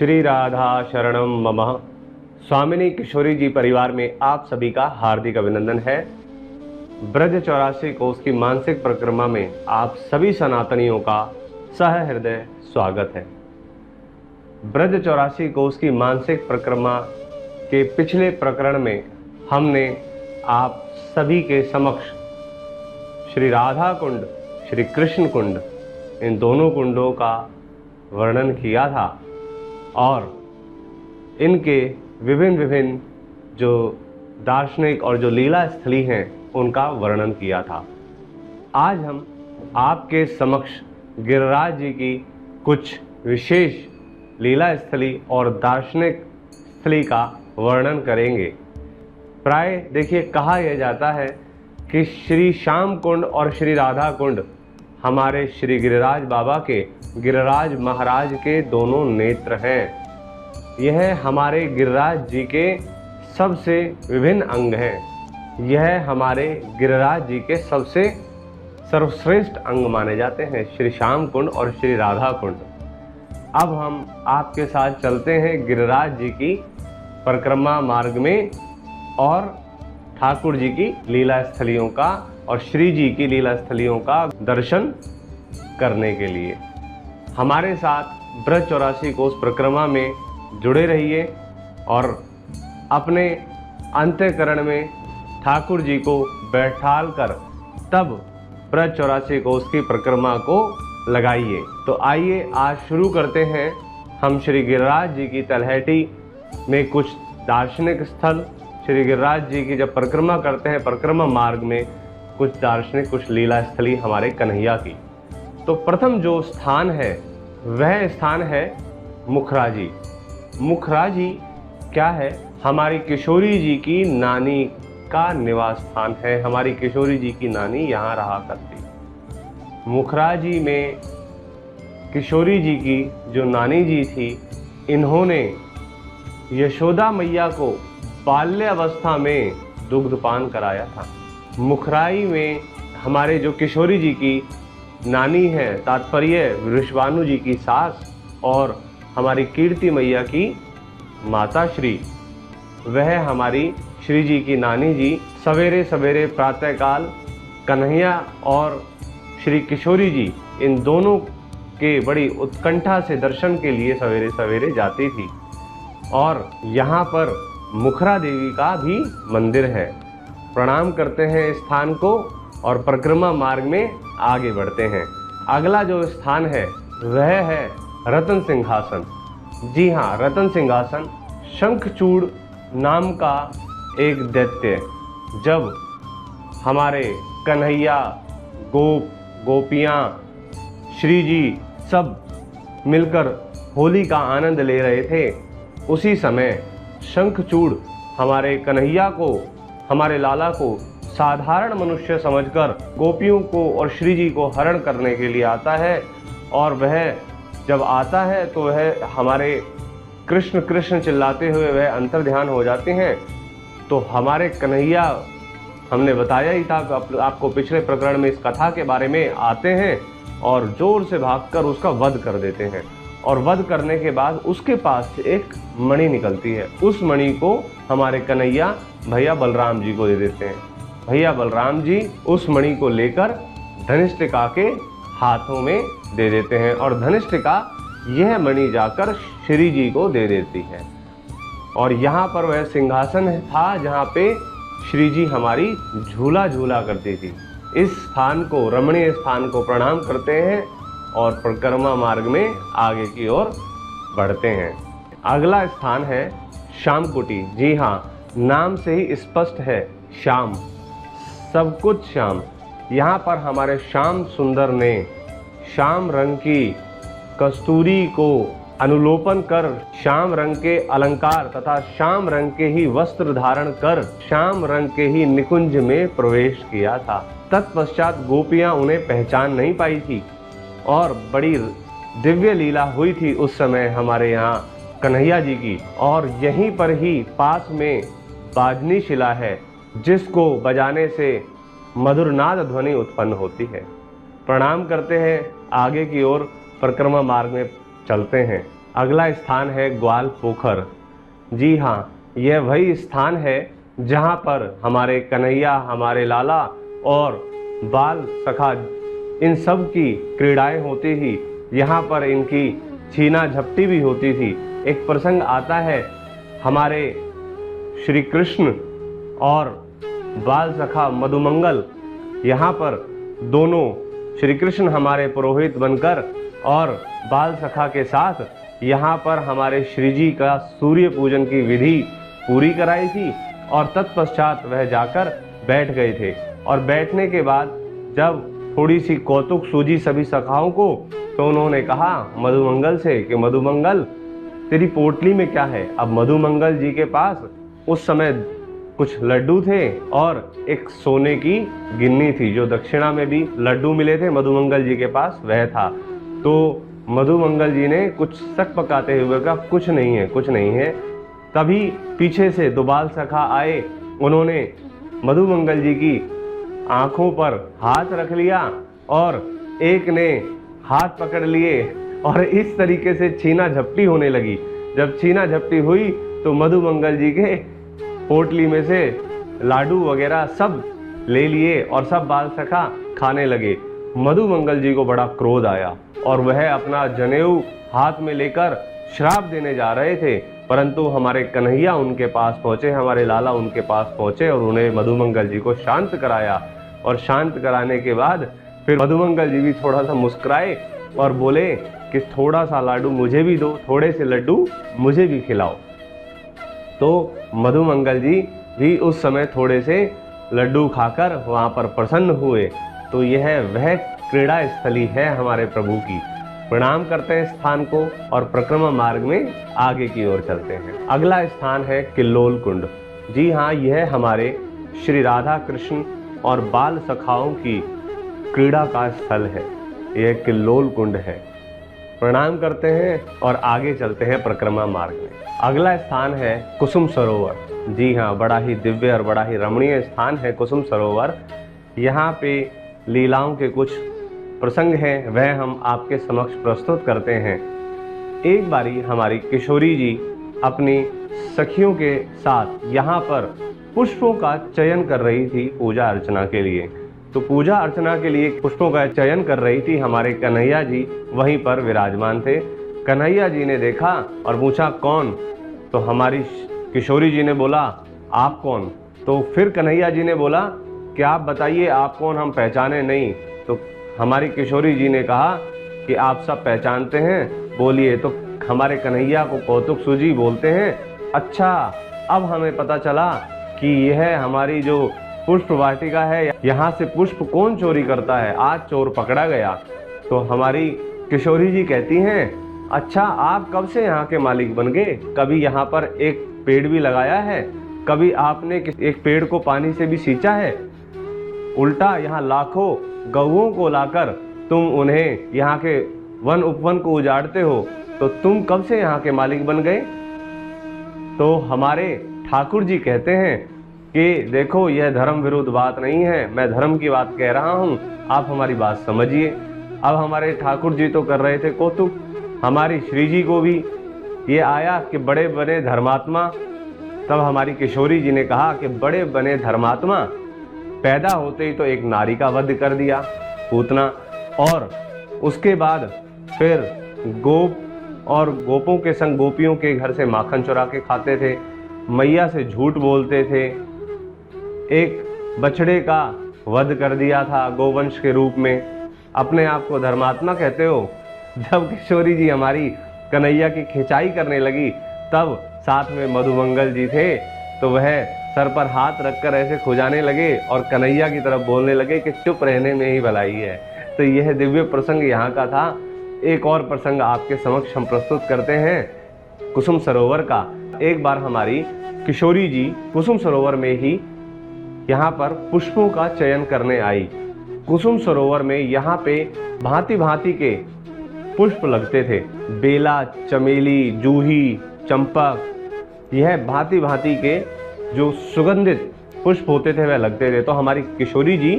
श्री राधा शरणम मम। स्वामिनी किशोरी जी परिवार में आप सभी का हार्दिक अभिनंदन है। ब्रज 84 कोष की मानसिक परिक्रमा में आप सभी सनातनियों का सहृदय स्वागत है। ब्रज 84 कोष की मानसिक परिक्रमा के पिछले प्रकरण में हमने आप सभी के समक्ष श्री राधा कुंड, श्री कृष्ण कुंड, इन दोनों कुंडों का वर्णन किया था और इनके विभिन्न जो दार्शनिक और जो लीला स्थली हैं उनका वर्णन किया था। आज हम आपके समक्ष गिरिराज जी की कुछ विशेष लीला स्थली और दार्शनिक स्थली का वर्णन करेंगे। प्राय देखिए, कहा यह जाता है कि श्री श्याम कुंड और श्री राधा कुंड हमारे श्री गिरिराज बाबा के, गिरिराज महाराज के दोनों नेत्र हैं। यह हमारे गिरिराज जी के सबसे विभिन्न अंग हैं। यह हमारे गिरिराज जी के सबसे सर्वश्रेष्ठ अंग माने जाते हैं, श्री श्याम कुंड और श्री राधा कुंड। अब हम आपके साथ चलते हैं गिरिराज जी की परिक्रमा मार्ग में और ठाकुर जी की लीला स्थलियों का और श्री जी की लीला स्थलियों का दर्शन करने के लिए। हमारे साथ ब्रज 84 कोष परिक्रमा में जुड़े रहिए और अपने अंतःकरण में ठाकुर जी को बैठाल कर तब ब्रज 84 कोष की परिक्रमा को लगाइए। तो आइए आज शुरू करते हैं। हम श्री गिरिराज जी की तलहटी में कुछ दार्शनिक स्थल, श्री गिरिराज जी की जब परिक्रमा करते हैं परिक्रमा मार्ग में कुछ दार्शनिक, कुछ लीला स्थली हमारे कन्हैया की। तो प्रथम जो स्थान है वह स्थान है मुखराजी। मुखराजी क्या है? हमारी किशोरी जी की नानी का निवास स्थान है। हमारी किशोरी जी की नानी यहाँ रहा करती। मुखराजी में किशोरी जी की जो नानी जी थी, इन्होंने यशोदा मैया को बाल्यावस्था में दुग्धपान कराया था। मुखराई में हमारे जो किशोरी जी की नानी है, तात्पर्य वृषभानु जी की सास और हमारी कीर्ति मैया की माता श्री, वह हमारी श्री जी की नानी जी सवेरे सवेरे प्रातःकाल कन्हैया और श्री किशोरी जी इन दोनों के बड़ी उत्कंठा से दर्शन के लिए सवेरे सवेरे जाती थी। और यहाँ पर मुखरा देवी का भी मंदिर है। प्रणाम करते हैं इस स्थान को और परिक्रमा मार्ग में आगे बढ़ते हैं। अगला जो स्थान है वह है रतन सिंहासन। जी हाँ, रतन सिंहासन। शंखचूड़ नाम का एक दैत्य जब हमारे कन्हैया, गोप, गोपियाँ, श्री जी सब मिलकर होली का आनंद ले रहे थे, उसी समय शंखचूड़ हमारे कन्हैया को, हमारे लाला को साधारण मनुष्य समझकर गोपियों को और श्री जी को हरण करने के लिए आता है। और वह जब आता है तो वह हमारे कृष्ण कृष्ण चिल्लाते हुए वह अंतर्ध्यान हो जाते हैं। तो हमारे कन्हैया, हमने बताया ही था कि आपको पिछले प्रकरण में इस कथा के बारे में आते हैं और जोर से भागकर उसका वध कर देते हैं। और वध करने के बाद उसके पास से एक मणि निकलती है। उस मणि को हमारे कन्हैया भैया बलराम जी को दे देते हैं। भैया बलराम जी उस मणि को लेकर धनिष्ठिका के हाथों में दे देते हैं और धनिष्ठिका यह मणि जाकर श्री जी को दे देती है। और यहाँ पर वह सिंहासन था जहाँ पे श्री जी हमारी झूला झूला करती थी। इस स्थान को, रमणीय स्थान को प्रणाम करते हैं और परिक्रमा मार्ग में आगे की ओर बढ़ते हैं। अगला स्थान है श्याम कुटी। जी हाँ, नाम से ही स्पष्ट है, श्याम, सब कुछ श्याम। यहाँ पर हमारे श्याम सुंदर ने श्याम रंग की कस्तूरी को अनुलोपन कर श्याम रंग के अलंकार तथा श्याम रंग के ही वस्त्र धारण कर श्याम रंग के ही निकुंज में प्रवेश किया था। तत्पश्चात गोपियां उन्हें पहचान नहीं पाई थी और बड़ी दिव्य लीला हुई थी उस समय हमारे यहाँ कन्हैया जी की। और यहीं पर ही पास में बाजनी शिला है जिसको बजाने से मधुर नाद ध्वनि उत्पन्न होती है। प्रणाम करते हैं, आगे की ओर परिक्रमा मार्ग में चलते हैं। अगला स्थान है ग्वाल पोखर। जी हाँ, यह वही स्थान है जहाँ पर हमारे कन्हैया, हमारे लाला और बाल सखा इन सब की क्रीड़ाएं होती थी। यहाँ पर इनकी छीना झपटी भी होती थी। एक प्रसंग आता है, हमारे श्री कृष्ण और बाल सखा मधुमंगल यहाँ पर दोनों, श्री कृष्ण हमारे पुरोहित बनकर और बाल सखा के साथ यहाँ पर हमारे श्री जी का सूर्य पूजन की विधि पूरी कराई थी और तत्पश्चात वह जाकर बैठ गए थे। और बैठने के बाद जब थोड़ी सी कौतुक सूझी सभी सखाओं को, तो उन्होंने कहा मधुमंगल से कि मधुमंगल, तेरी पोटली में क्या है। अब मधुमंगल जी के पास उस समय कुछ लड्डू थे और एक सोने की गिन्नी थी, जो दक्षिणा में भी लड्डू मिले थे मधुमंगल जी के पास वह था। तो मधुमंगल जी ने कुछ शक पकाते हुए कहा कुछ नहीं है, कुछ नहीं है। तभी पीछे से दो बाल सखा आए, उन्होंने मधुमंगल जी की आंखों पर हाथ रख लिया और एक ने हाथ पकड़ लिए और इस तरीके से छीना झपटी होने लगी। जब छीना झपटी हुई तो मधुमंगल जी के पोटली में से लाडू वगैरह सब ले लिए और सब बाल सखा खाने लगे। मधुमंगल जी को बड़ा क्रोध आया और वह अपना जनेऊ हाथ में लेकर श्राप देने जा रहे थे, परंतु हमारे कन्हैया उनके पास पहुंचे, हमारे लाला उनके पास पहुंचे और उन्हें मधुमंगल जी को शांत कराया। और शांत कराने के बाद फिर मधुमंगल जी भी थोड़ा सा मुस्कुराए और बोले कि थोड़ा सा लाडू मुझे भी दो, थोड़े से लड्डू मुझे भी खिलाओ। तो मधुमंगल जी भी उस समय थोड़े से लड्डू खाकर वहाँ पर प्रसन्न हुए। तो यह वह क्रीड़ा स्थली है हमारे प्रभु की। प्रणाम करते हैं स्थान को और परिक्रमा मार्ग में आगे की ओर चलते हैं। अगला स्थान है किल्लोल कुंड। जी हाँ, यह हमारे श्री राधा कृष्ण और बाल सखाओं की क्रीड़ा का स्थल है। यह किल्लोल कुंड है। प्रणाम करते हैं और आगे चलते हैं परिक्रमा मार्ग में। अगला स्थान है कुसुम सरोवर। जी हाँ, बड़ा ही दिव्य और बड़ा ही रमणीय स्थान है कुसुम सरोवर। यहाँ पे लीलाओं के कुछ प्रसंग हैं, वह हम आपके समक्ष प्रस्तुत करते हैं। एक बारी हमारी किशोरी जी अपनी सखियों के साथ यहाँ पर पुष्पों का चयन कर रही थी पूजा अर्चना के लिए। तो पूजा अर्चना के लिए पुष्पों का चयन कर रही थी। हमारे कन्हैया जी वहीं पर विराजमान थे। कन्हैया जी ने देखा और पूछा कौन। तो हमारी किशोरी जी ने बोला आप कौन। तो फिर कन्हैया जी ने बोला कि आप बताइए आप कौन, हम पहचाने नहीं। तो हमारी किशोरी जी ने कहा कि आप सब पहचानते हैं, बोलिए। तो हमारे कन्हैया को कौतुक सूझी, बोलते हैं अच्छा अब हमें पता चला कि यह हमारी जो पुष्प वाटिका है, यहाँ से पुष्प कौन चोरी करता है, आज चोर पकड़ा गया। तो हमारी किशोरी जी कहती हैं अच्छा आप कब से यहाँ के मालिक बन गए, कभी यहाँ पर एक पेड़ भी लगाया है, कभी आपने एक पेड़ को पानी से भी सींचा है, उल्टा यहाँ लाखों गौओं को लाकर तुम उन्हें यहाँ के वन उपवन को उजाड़ते हो, तो तुम कब से यहाँ के मालिक बन गए। तो हमारे ठाकुर जी कहते हैं कि देखो यह धर्म विरुद्ध बात नहीं है, मैं धर्म की बात कह रहा हूँ, आप हमारी बात समझिए। अब हमारे ठाकुर जी तो कर रहे थे कौतुक, हमारी श्री जी को भी ये आया कि बड़े बने धर्मात्मा। तब हमारी किशोरी जी ने कहा कि बड़े बने धर्मात्मा, पैदा होते ही तो एक नारी का वध कर दिया पूतना, और उसके बाद फिर गोप और गोपों के संग गोपियों के घर से माखन चुरा के खाते थे, मैया से झूठ बोलते थे, एक बछड़े का वध कर दिया था गोवंश के रूप में, अपने आप को धर्मात्मा कहते हो। जब किशोरी जी हमारी कन्हैया की खिंचाई करने लगी, तब साथ में मधुमंगल जी थे, तो वह सर पर हाथ रखकर ऐसे खुजाने लगे और कन्हैया की तरफ बोलने लगे कि चुप रहने में ही भलाई है। तो यह दिव्य प्रसंग यहाँ का था। एक और प्रसंग आपके समक्ष हम प्रस्तुत करते हैं कुसुम सरोवर का। एक बार हमारी किशोरी जी कुसुम सरोवर में ही यहाँ पर पुष्पों का चयन करने आई। कुसुम सरोवर में यहाँ पे भांति भांति के पुष्प लगते थे, बेला, चमेली, जूही, चंपक, यह भांति भांति के जो सुगंधित पुष्प होते थे वह लगते थे। तो हमारी किशोरी जी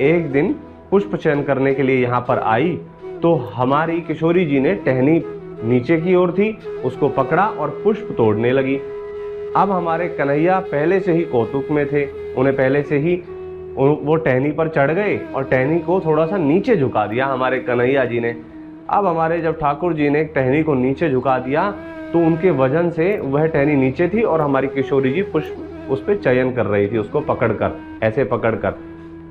एक दिन पुष्प चयन करने के लिए यहाँ पर आई, तो हमारी किशोरी जी ने टहनी नीचे की ओर थी, उसको पकड़ा और पुष्प तोड़ने लगी। अब हमारे कन्हैया पहले से ही कौतुक में थे, उन्हें पहले से ही वो टहनी पर चढ़ गए और टहनी को थोड़ा सा नीचे झुका दिया हमारे कन्हैया जी ने। अब हमारे जब ठाकुर जी ने टहनी को नीचे झुका दिया तो उनके वजन से वह टहनी नीचे थी और हमारी किशोरी जी पुष्प उस पर चयन कर रही थी, उसको पकड़कर, ऐसे पकड़कर।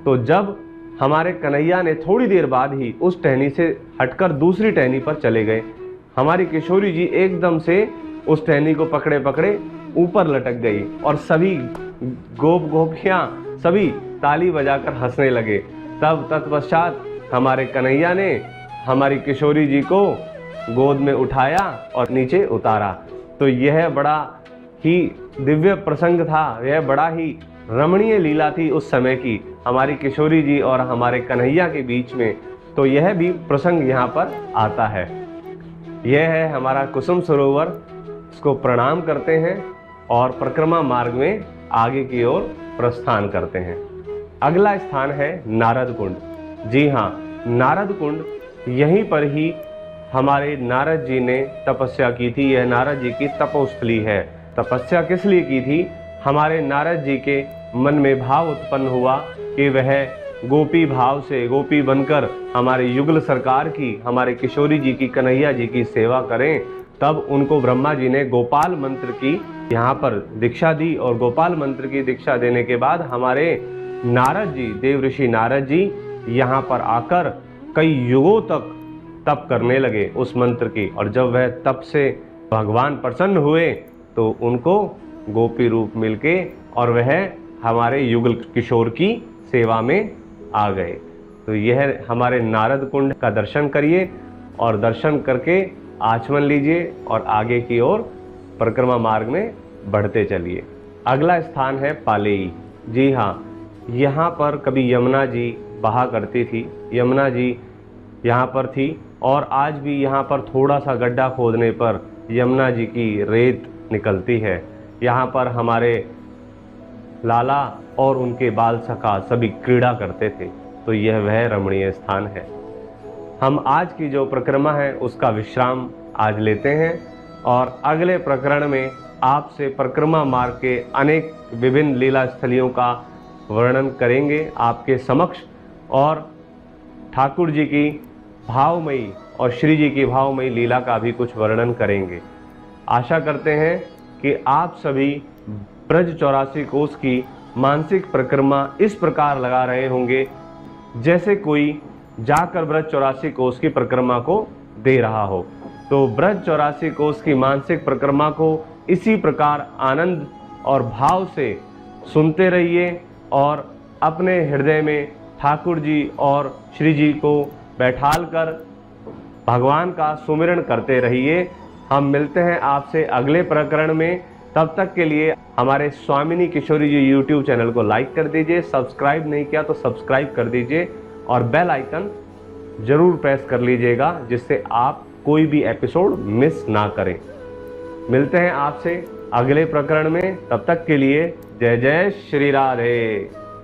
तो जब हमारे कन्हैया ने थोड़ी देर बाद ही उस टहनी से हटकर दूसरी टहनी पर चले गए, हमारी किशोरी जी एकदम से उस टहनी को पकड़े पकड़े ऊपर लटक गई और सभी गोपियां सभी ताली बजाकर हंसने लगे। तब तत्पश्चात हमारे कन्हैया ने हमारी किशोरी जी को गोद में उठाया और नीचे उतारा। तो यह बड़ा ही दिव्य प्रसंग था, यह बड़ा ही रमणीय लीला थी उस समय की हमारी किशोरी जी और हमारे कन्हैया के बीच में। तो यह भी प्रसंग यहाँ पर आता है। यह है हमारा कुसुम सरोवर, इसको प्रणाम करते हैं और परिक्रमा मार्ग में आगे की ओर प्रस्थान करते हैं। अगला स्थान है नारद कुंड। जी हाँ, नारद कुंड, यहीं पर ही हमारे नारद जी ने तपस्या की थी। यह नारद जी की तपोस्थली है। तपस्या किस लिए की थी? हमारे नारद जी के मन में भाव उत्पन्न हुआ कि वह गोपी भाव से, गोपी बनकर हमारे युगल सरकार की, हमारे किशोरी जी की, कन्हैया जी की सेवा करें। तब उनको ब्रह्मा जी ने गोपाल मंत्र की यहाँ पर दीक्षा दी और गोपाल मंत्र की दीक्षा देने के बाद हमारे नारद जी, देव ऋषि नारद जी यहाँ पर आकर कई युगों तक तप करने लगे उस मंत्र की। और जब वह तप से भगवान प्रसन्न हुए तो उनको गोपी रूप मिलके और वह हमारे युगल किशोर की सेवा में आ गए। तो यह हमारे नारद कुंड का दर्शन करिए और दर्शन करके आचमन लीजिए और आगे की ओर परिक्रमा मार्ग में बढ़ते चलिए। अगला स्थान है पालेई। जी हाँ, यहाँ पर कभी यमुना जी बहा करती थी। यमुना जी यहाँ पर थी और आज भी यहाँ पर थोड़ा सा गड्ढा खोदने पर यमुना जी की रेत निकलती है। यहाँ पर हमारे लाला और उनके बाल सखा सभी क्रीड़ा करते थे। तो यह वह रमणीय स्थान है। हम आज की जो परिक्रमा है उसका विश्राम आज लेते हैं और अगले प्रकरण में आपसे परिक्रमा मार्ग के अनेक विभिन्न लीला स्थलियों का वर्णन करेंगे आपके समक्ष और ठाकुर जी की भावमयी और श्री जी की भावमयी लीला का भी कुछ वर्णन करेंगे। आशा करते हैं कि आप सभी ब्रज 84 कोस की मानसिक परिक्रमा इस प्रकार लगा रहे होंगे जैसे कोई जाकर ब्रज 84 कोस की परिक्रमा को दे रहा हो। तो ब्रज 84 कोस की मानसिक परिक्रमा को इसी प्रकार आनंद और भाव से सुनते रहिए और अपने हृदय में ठाकुर जी और श्री जी को बैठाल कर भगवान का सुमिरन करते रहिए। हम मिलते हैं आपसे अगले प्रकरण में। तब तक के लिए हमारे स्वामिनी किशोरी जी यूट्यूब चैनल को लाइक कर दीजिए, सब्सक्राइब नहीं किया तो सब्सक्राइब कर दीजिए और बेल आइकन जरूर प्रेस कर लीजिएगा जिससे आप कोई भी एपिसोड मिस ना करें। मिलते हैं आपसे अगले प्रकरण में। तब तक के लिए जय जय श्री राधे।